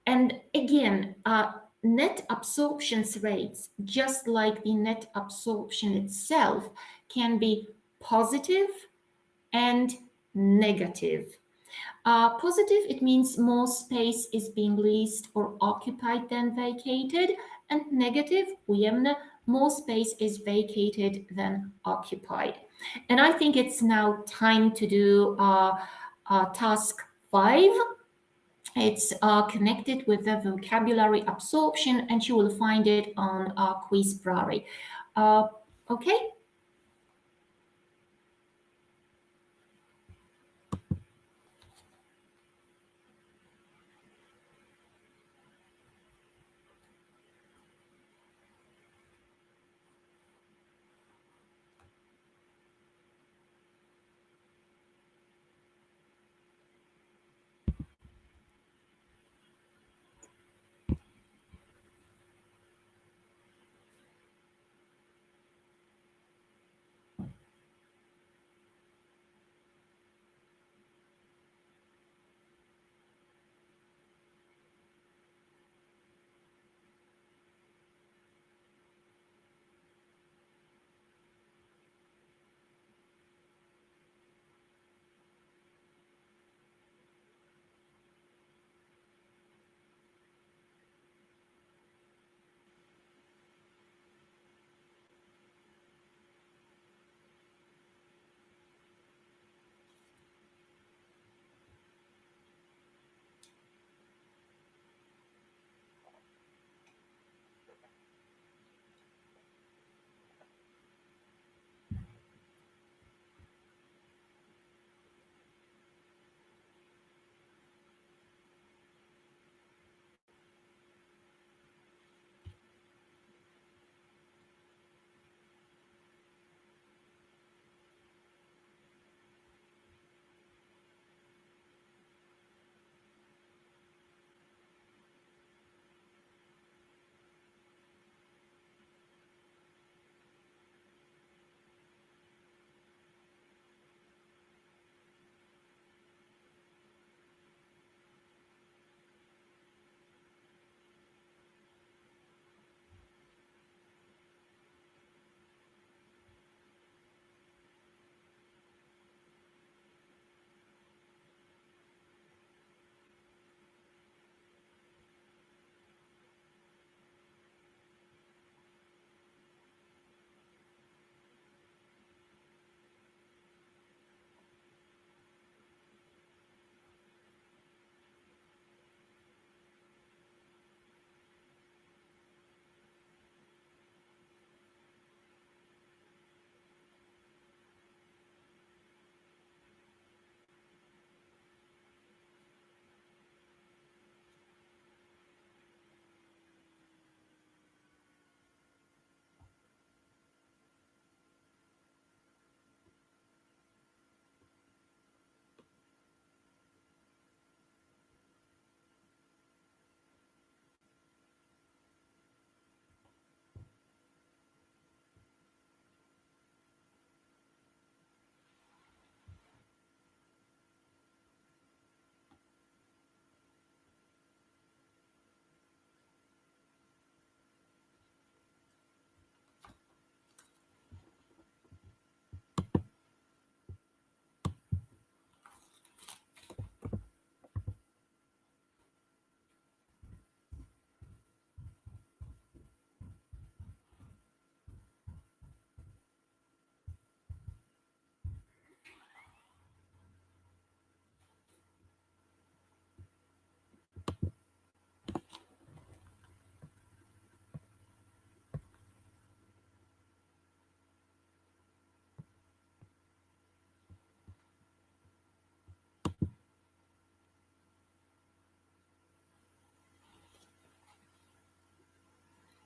And again, net absorption rates, just like the net absorption itself, can be positive and negative. Positive, it means more space is being leased or occupied than vacated, and negative, ujemne, more space is vacated than occupied. And I think it's now time to do task 5. It's connected with the vocabulary absorption, and you will find it on Quizbrary. Okay?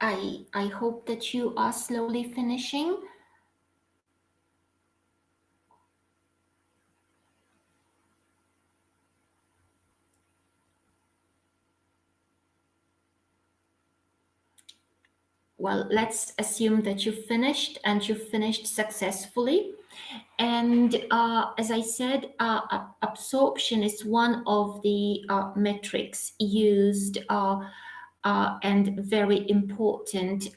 I hope that you are slowly finishing. Well, let's assume that you've finished and you've finished successfully. And as I said, absorption is one of the metrics used and very important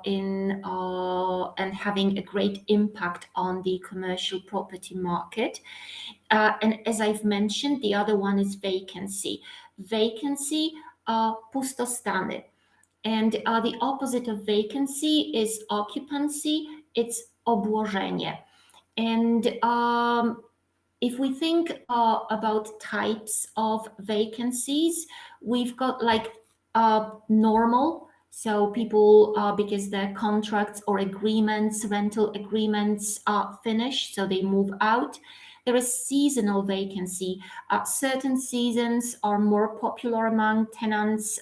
in and having a great impact on the commercial property market. And as I've mentioned, the other one is vacancy. Vacancy, pustostany. And the opposite of vacancy is occupancy, it's obłożenie. And if we think about types of vacancies, we've got like normal, so people, because their contracts or agreements, rental agreements are finished, so they move out. There is seasonal vacancy. Certain seasons are more popular among tenants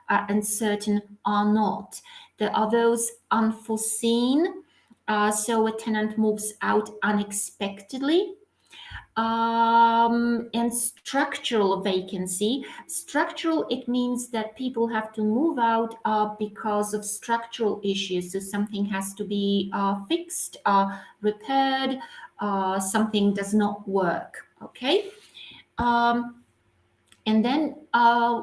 and certain are not. There are those unforeseen, so a tenant moves out unexpectedly. And structural vacancy. Structural, it means that people have to move out because of structural issues. So something has to be fixed, repaired, something does not work, okay? And then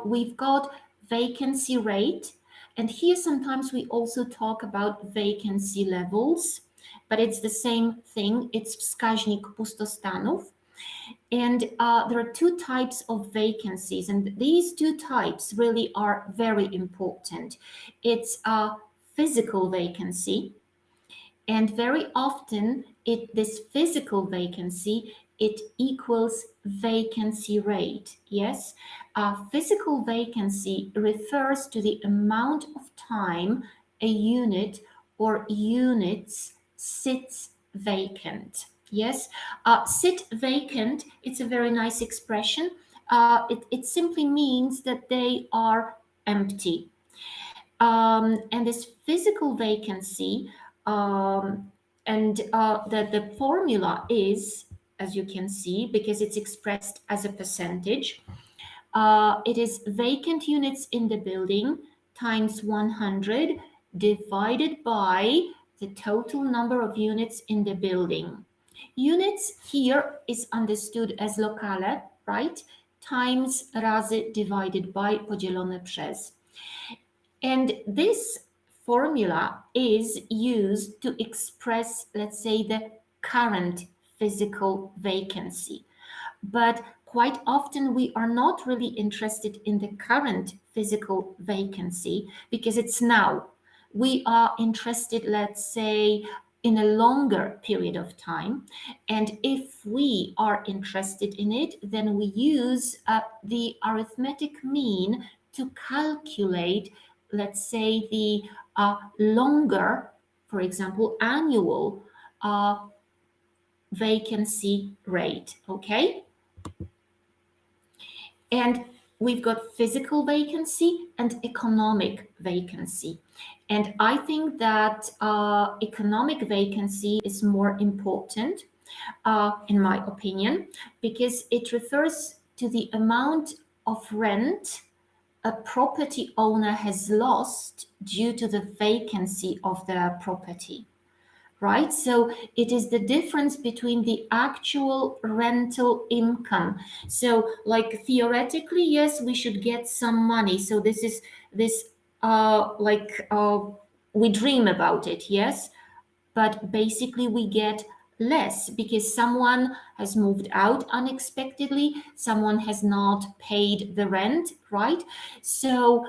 we've got vacancy rate. And here sometimes we also talk about vacancy levels, but it's the same thing. It's wskaźnik pustostanów. And there are two types of vacancies, and these two types really are very important. It's a physical vacancy, and very often this physical vacancy, it equals vacancy rate. Yes, physical vacancy refers to the amount of time a unit or units sits vacant. Yes, sit vacant, it's a very nice expression. It simply means that they are empty. And this physical vacancy, and the formula is, as you can see, because it's expressed as a percentage, it is vacant units in the building times 100 divided by the total number of units in the building. Units here is understood as lokale, right? Times razy divided by podzielone przez. And this formula is used to express, let's say, the current physical vacancy. But quite often we are not really interested in the current physical vacancy because it's now. We are interested, let's say, in a longer period of time. And if we are interested in it, then we use the arithmetic mean to calculate, let's say, the longer, for example, annual vacancy rate, okay? And we've got physical vacancy and economic vacancy. And I think that economic vacancy is more important, in my opinion, because it refers to the amount of rent a property owner has lost due to the vacancy of their property. Right? So it is the difference between the actual rental income. So like theoretically, yes, we should get some money. So this is we dream about it, yes, but basically we get less because someone has moved out unexpectedly, someone has not paid the rent, right? So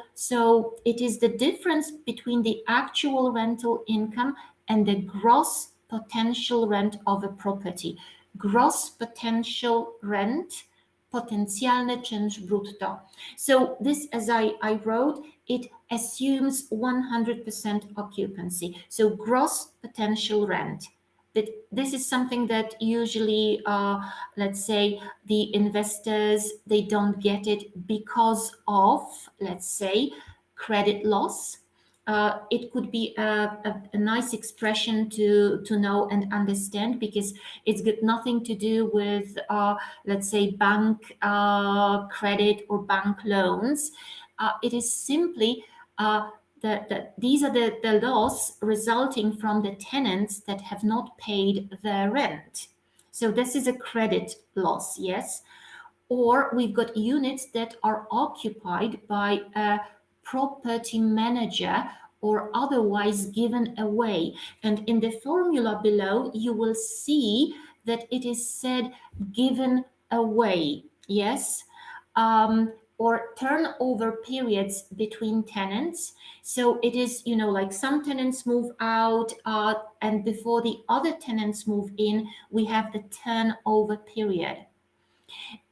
it is the difference between the actual rental income and the gross potential rent of a property. Gross potential rent, potencjalny czynsz brutto. So this, as I wrote, it assumes 100% occupancy. So gross potential rent. But this is something that usually, let's say, the investors, they don't get it because of, let's say, credit loss. it could be a nice expression to know and understand, because it's got nothing to do with, let's say, bank credit or bank loans. It is simply these are the loss resulting from the tenants that have not paid their rent. So this is a credit loss, yes? Or we've got units that are occupied by a property manager or otherwise given away. And in the formula below, you will see that it is said given away, yes? Or turnover periods between tenants. So it is, like some tenants move out, and before the other tenants move in, we have the turnover period.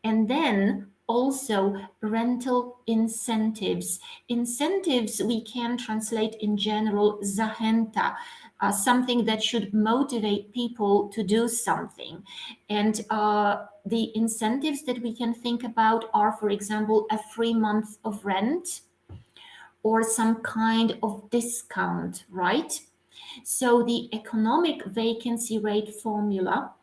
And then also rental incentives. Incentives we can translate in general zachęta, something that should motivate people to do something. And the incentives that we can think about are, for example, a free month of rent or some kind of discount, right? So the economic vacancy rate formula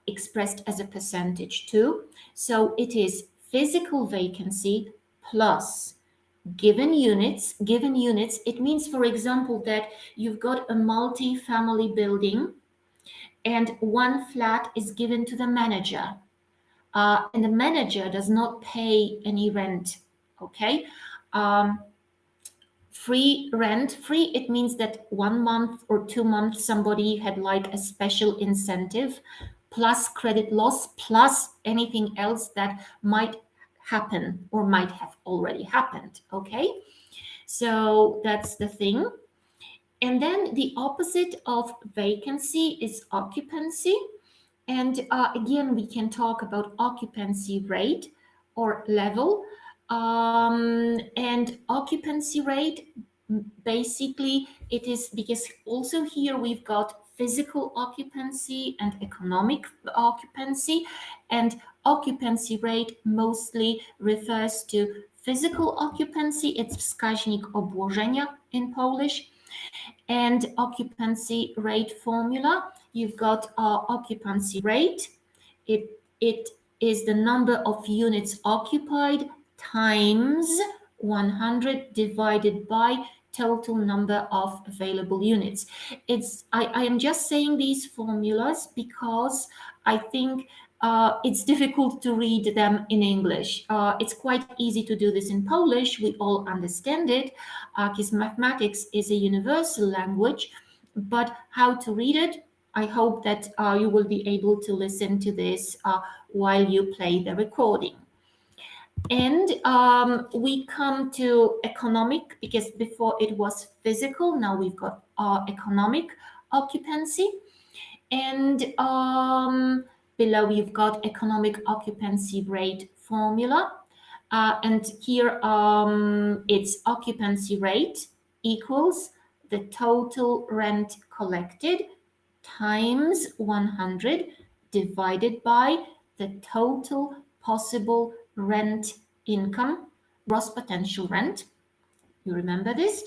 expressed as a percentage too. So it is physical vacancy plus given units. Given units, it means, for example, that you've got a multi-family building and one flat is given to the manager, and the manager does not pay any rent, okay? Free rent, free, it means that 1 month or 2 months somebody had like a special incentive, plus credit loss, plus anything else that might happen or might have already happened, okay? So that's the thing. And then the opposite of vacancy is occupancy. And again, we can talk about occupancy rate or level. And occupancy rate, basically, it is because also here we've got physical occupancy and economic occupancy, and occupancy rate mostly refers to physical occupancy. It's wskaźnik obłożenia in Polish. And occupancy rate formula, you've got occupancy rate. It is the number of units occupied times 100 divided by total number of available units. I am just saying these formulas because I think it's difficult to read them in English. It's quite easy to do this in Polish. We all understand it because mathematics is a universal language. But how to read it, I hope that you will be able to listen to this while you play the recording. And we come to economic, because before it was physical, now we've got economic occupancy. And below you've got economic occupancy rate formula. And here it's occupancy rate equals the total rent collected times 100 divided by the total possible rent income, gross potential rent. You remember this?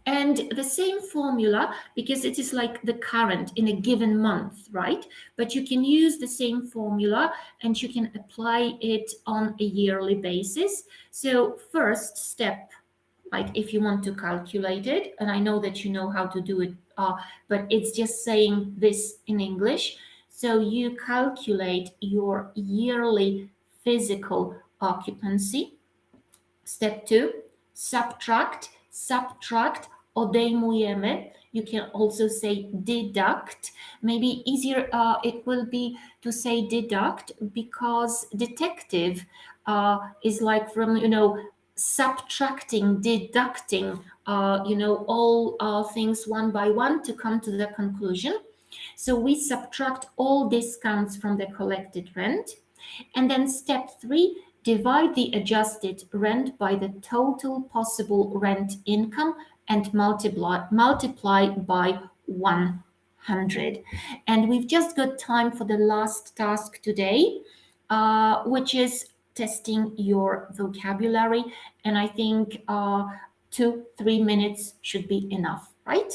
And the same formula, because it is like the current in a given month, right? But you can use the same formula and you can apply it on a yearly basis. So first step, like if you want to calculate it, and I know that you know how to do it, but it's just saying this in English. So you calculate your yearly physical occupancy. Step 2, subtract, odejmujemy. You can also say deduct. Maybe easier it will be to say deduct, because detective is like from, subtracting, deducting, all things one by one to come to the conclusion. So we subtract all discounts from the collected rent. And then step 3, divide the adjusted rent by the total possible rent income and multiply by 100. And we've just got time for the last task today, which is testing your vocabulary. And I think 2-3 minutes should be enough, right?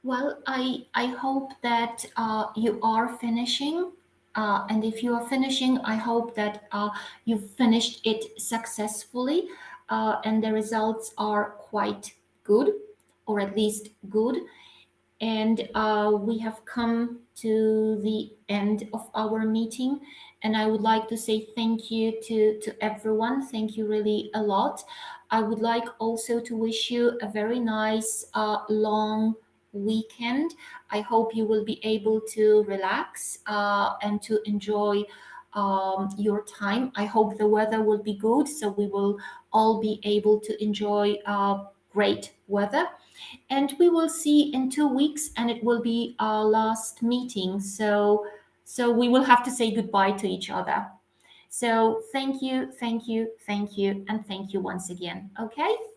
Well, I hope that you are finishing. And if you are finishing, I hope that you've finished it successfully and the results are quite good, or at least good. And we have come to the end of our meeting. And I would like to say thank you to everyone. Thank you really a lot. I would like also to wish you a very nice long weekend. I hope you will be able to relax and to enjoy your time. I hope the weather will be good, so we will all be able to enjoy great weather. And we will see in 2 weeks, and it will be our last meeting. So we will have to say goodbye to each other. So thank you, thank you, thank you, and thank you once again. Okay.